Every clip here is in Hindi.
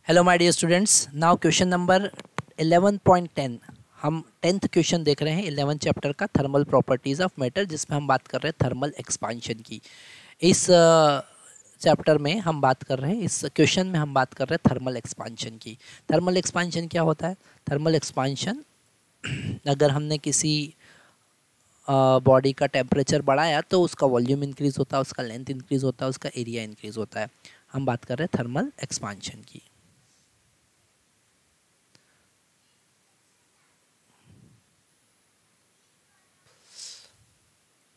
Hello my dear students, now question number 11.10 हम 10th क्वेश्चन देख रहे हैं 11 चैप्टर का थर्मल प्रॉपर्टीज़ ऑफ मेटल, जिसमें हम बात कर रहे हैं थर्मल एक्सपांशन की। इस चैप्टर में हम बात कर रहे हैं, इस क्वेश्चन में हम बात कर रहे हैं थर्मल एक्सपांशन की। थर्मल एक्सपांशन क्या होता है? थर्मल एक्सपांशन, अगर हमने किसी बॉडी का टेम्परेचर बढ़ाया तो उसका वॉल्यूम इंक्रीज़ होता है, उसका लेंथ इंक्रीज़ होता है, उसका एरिया इंक्रीज़ होता है। हम बात कर रहे हैं थर्मल एक्सपांशन की।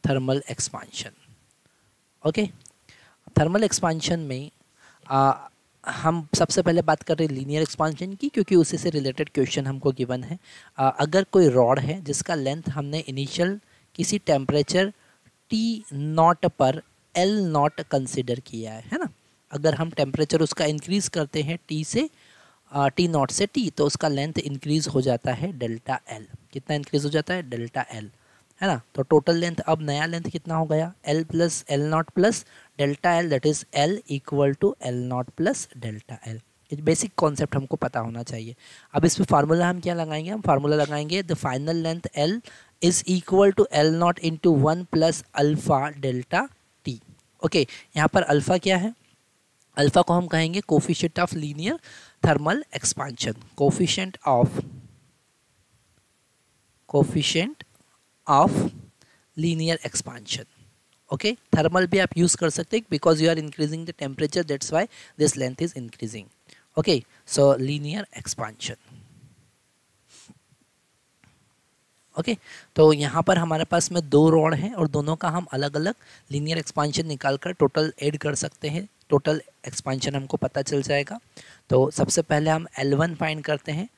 Thermal expansion, okay. Thermal expansion में हम सबसे पहले बात कर रहे हैं लीनियर एक्सपांशन की, क्योंकि उसी से रिलेटेड क्वेश्चन हमको गिवन है। अगर कोई रॉड है जिसका लेंथ हमने इनिशियल किसी टेम्परेचर T0 पर L0 कंसिडर किया है ना। अगर हम टेम्परेचर उसका इंक्रीज़ करते हैं T0 से T, तो उसका लेंथ इंक्रीज़ हो जाता है डेल्टा L। कितना इंक्रीज़ हो जाता है? डेल्टा L, है ना। तो टोटल लेंथ, अब नया लेंथ कितना हो गया? L plus L0 plus delta L, that is L equal to L0 plus delta L। ये बेसिक कॉन्सेप्ट हमको पता होना चाहिए। अब इस पर फार्मूला हम क्या लगाएंगे? हम फार्मूला लगाएंगे the final length L is equal to L0 into 1 plus alpha delta T। ओके, यहाँ पर अल्फ़ा क्या है? अल्फ़ा को हम कहेंगे coefficient of linear thermal expansion, coefficient of linear expansion. Okay, thermal भी आप यूज़ कर सकते हैं because you are increasing the temperature, that's why this length is increasing. Okay, so linear expansion. Okay, तो यहाँ पर हमारे पास में दो रॉड हैं और दोनों का हम अलग अलग लीनियर एक्सपांशन निकाल कर टोटल ऐड कर सकते हैं। टोटल एक्सपांशन हमको पता चल जाएगा। तो सबसे पहले हम L1 फाइंड करते हैं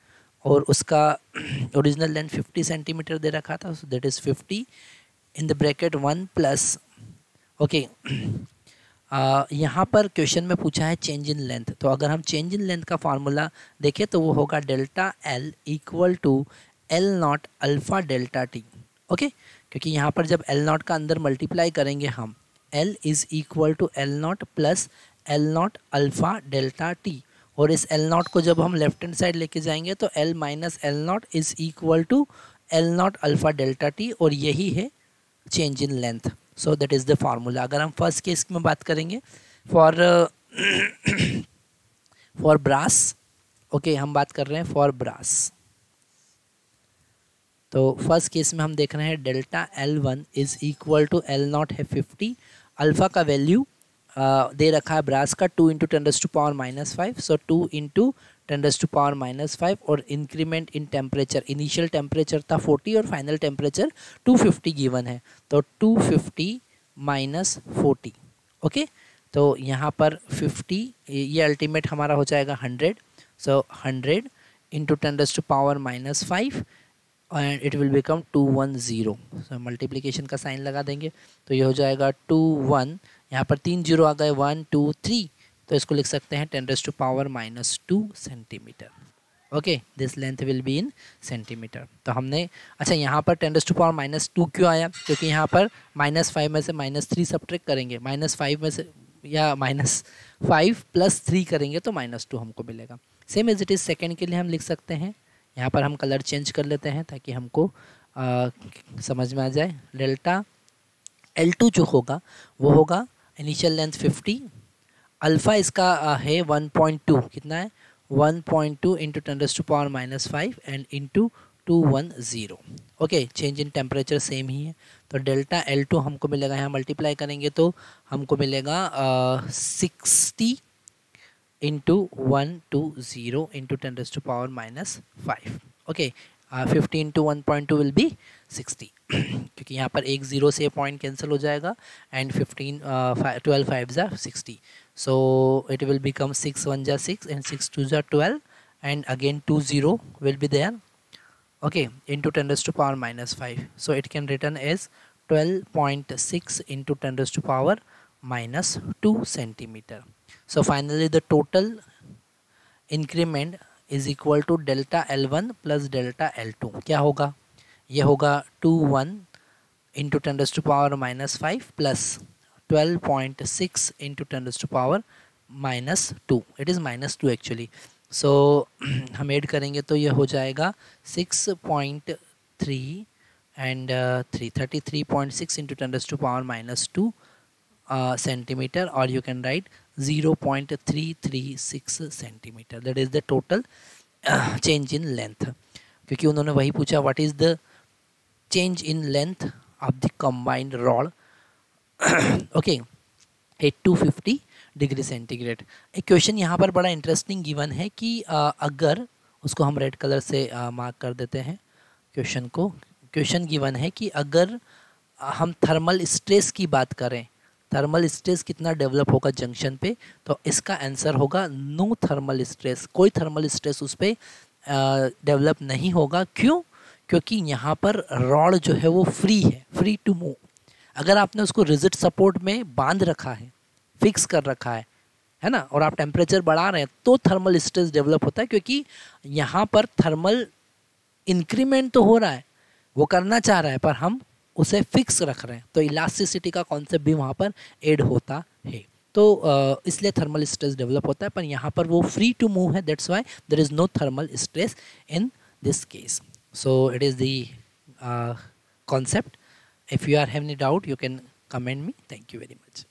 और उसका ओरिजिनल लेंथ 50 सेंटीमीटर दे रखा था, सो that is 50 in the bracket 1 plus. Okay, यहाँ पर क्वेश्चन में पूछा है चेंज इन लेंथ। तो अगर हम चेंज इन लेंथ का फार्मूला देखें तो वो होगा delta L equal to L0 alpha delta T। Okay, क्योंकि यहाँ पर जब L0 का अंदर मल्टीप्लाई करेंगे हम, L is equal to L0 plus L0 alpha delta T, और इस L0 को जब हम लेफ्ट हैंड साइड लेके जाएंगे तो L minus L0 is equal to L0 alpha delta T, और यही है change in length. So that is the formula. अगर हम फर्स्ट केस में बात करेंगे फॉर फॉर ब्रास, ओके, हम बात कर रहे हैं फॉर ब्रास। तो फर्स्ट केस में हम देख रहे हैं delta L1 is equal to L0 है 50, अल्फ़ा का वैल्यू दे रखा है ब्रास का 2 इंटू 10⁻⁵, सो 2 इंटू 10⁻⁵, और increment in temperature, initial temperature था 40 और फाइनल टेम्परेचर 250 गिवन है, तो 250 माइनस 40। ओके, तो यहाँ पर 50, ये अल्टीमेट हमारा हो जाएगा 100, सो 100 into 10⁻⁵, and it will become 210। So multiplication का साइन लगा देंगे तो ये हो जाएगा 21, यहाँ पर 3 जीरो आ गए, 1 2 3, तो इसको लिख सकते हैं 10⁻⁻² centimetre. Okay, this length will be in centimetre. तो हमने, अच्छा, यहाँ पर 10⁻⁻² क्यों आया? क्योंकि यहाँ पर -5 में से -3 सब्ट्रैक्ट करेंगे, -5 में से या -5 प्लस 3 करेंगे तो -2 हमको मिलेगा। Same as it is second के लिए हम लिख सकते हैं। यहाँ पर हम कलर चेंज कर लेते हैं ताकि हमको समझ में आ जाए। डेल्टा L2 जो होगा वो होगा इनिशियल लेंथ 50, अल्फ़ा इसका है 1.2, कितना है? 1.2 into 10⁻⁵ and into 210। Okay, change in temperature same ही है, तो डेल्टा L2 हमको मिलेगा, यहाँ मल्टीप्लाई करेंगे तो हमको मिलेगा 60 into 120 into 10⁻⁵। Okay, 50 into 1.2 will be 60 क्योंकि यहाँ पर एक ज़ीरो से पॉइंट कैंसिल हो जाएगा, एंड 12 5 ज़ा 60, सो इट विल बिकम 6 1 ज़ा 6 एंड 6 2 ज़ा 12, and again 20 will be there. Okay, into 10⁻⁵, so it can return as 12.6 into 10⁻⁻² centimetre. So finally the total increment is equal to delta L1 plus delta L2। क्या होगा? ये होगा 21 into 10⁻⁻5 plus 12.6 into 10⁻⁻², it is -2 actually. So हम ऐड करेंगे तो ये हो जाएगा 6.3 एंड 33.6 इंटू 10⁻⁻² सेंटीमीटर, और you can write 0.336 centimetre, that is the total change in length, क्योंकि उन्होंने वही पूछा what is the change in length of the combined rod okay at 250 degree centigrade. एक क्वेश्चन यहाँ पर बड़ा इंटरेस्टिंग गिवन है कि अगर उसको हम रेड कलर से मार्क कर देते हैं क्वेश्चन को। क्वेश्चन गिवन है कि अगर हम थर्मल स्ट्रेस की बात करें, थर्मल स्ट्रेस कितना डेवलप होगा जंक्शन पे, तो इसका आंसर होगा नो थर्मल स्ट्रेस, कोई थर्मल स्ट्रेस उस पर डेवलप नहीं होगा। क्यों? क्योंकि यहाँ पर रॉड जो है वो फ्री है, फ्री टू मूव। अगर आपने उसको रिजिड सपोर्ट में बांध रखा है, फिक्स कर रखा है ना, और आप टेम्परेचर बढ़ा रहे हैं तो थर्मल स्ट्रेस डेवलप होता है, क्योंकि यहाँ पर थर्मल इंक्रीमेंट तो हो रहा है, वो करना चाह रहा है, पर हम उसे फिक्स रख रहे हैं, तो इलास्टिसिटी का कॉन्सेप्ट भी वहाँ पर ऐड होता है। तो इसलिए थर्मल स्ट्रेस डेवलप होता है, पर यहाँ पर वो फ्री टू मूव है, that's why there is no thermal stress in this case. So it is the concept. If you are having any doubt, you can comment me. Thank you very much.